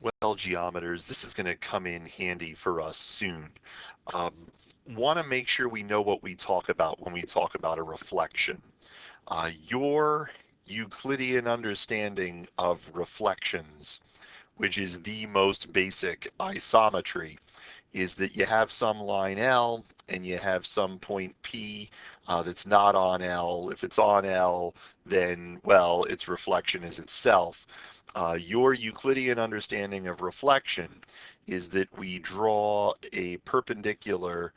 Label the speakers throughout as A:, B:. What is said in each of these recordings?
A: Well, geometers, this is going to come in handy for us soon. Want to make sure we know what we talk about when we talk about a reflection. Your Euclidean understanding of reflections, which is the most basic isometry, is that you have some line L and you have some point P that's not on L. If it's on L, then, well, its reflection is itself. Your Euclidean understanding of reflection is that we draw a perpendicular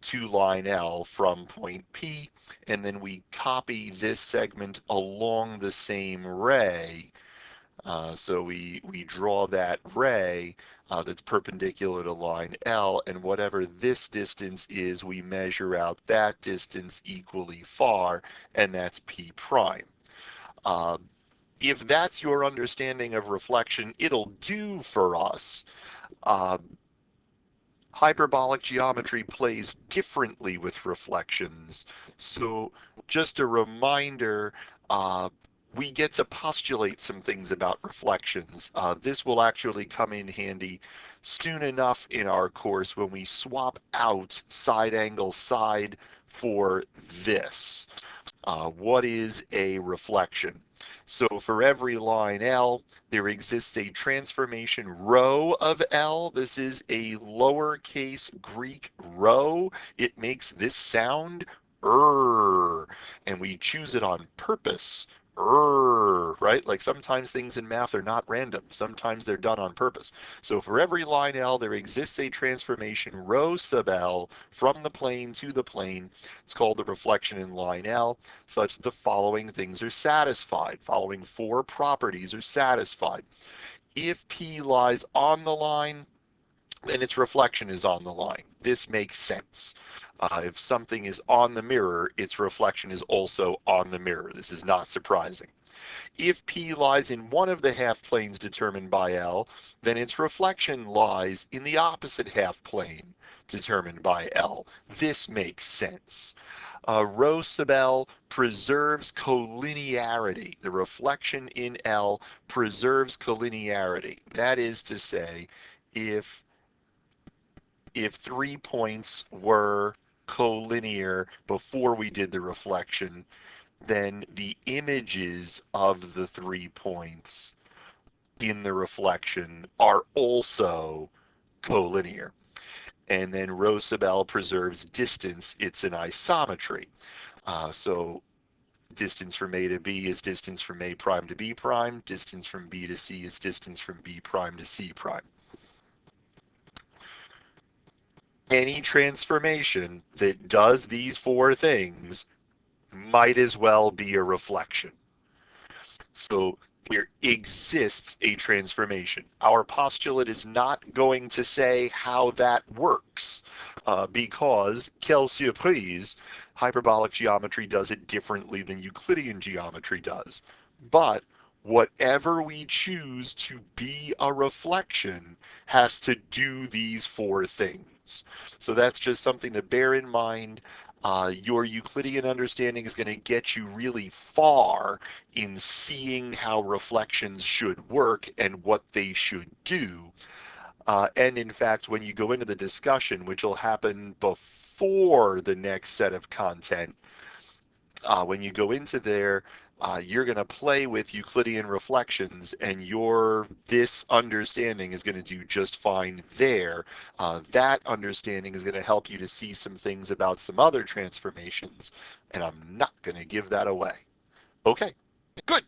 A: to line L from point P, and then we copy this segment along the same ray. So we draw that ray that's perpendicular to line L, and whatever this distance is, we measure out that distance equally far, and that's P prime. If that's your understanding of reflection, it'll do for us. Hyperbolic geometry plays differently with reflections. So just a reminder, we get to postulate some things about reflections. This will actually come in handy soon enough in our course when we swap out side angle side for this. What is a reflection? So for every line L, there exists a transformation rho of L. This is a lowercase Greek rho. It makes this sound, and we choose it on purpose. Right? Like sometimes things in math are not random. Sometimes they're done on purpose. So for every line L, there exists a transformation rho sub L from the plane to the plane. It's called the reflection in line L, such that the following things are satisfied. Following four properties are satisfied. If P lies on the line, then its reflection is on the line. This makes sense. If something is on the mirror, its reflection is also on the mirror. This is not surprising. If P lies in one of the half planes determined by L, then its reflection lies in the opposite half plane determined by L. This makes sense. Rho sub L preserves collinearity. The reflection in L preserves collinearity. That is to say, if 3 points were collinear before we did the reflection, then the images of the 3 points in the reflection are also collinear. And then rho sub L preserves distance. It's an isometry. So distance from A to B is distance from A prime to B prime. Distance from B to C is distance from B prime to C prime. Any transformation that does these four things might as well be a reflection. So there exists a transformation. Our postulate is not going to say how that works because, quelle surprise, hyperbolic geometry does it differently than Euclidean geometry does. But whatever we choose to be a reflection has to do these four things. So that's just something to bear in mind. Your Euclidean understanding is going to get you really far in seeing how reflections should work and what they should do. And in fact, when you go into the discussion, which will happen before the next set of content, when you go into there, you're going to play with Euclidean reflections, and this understanding is going to do just fine there. That understanding is going to help you to see some things about some other transformations, and I'm not going to give that away. Okay, good.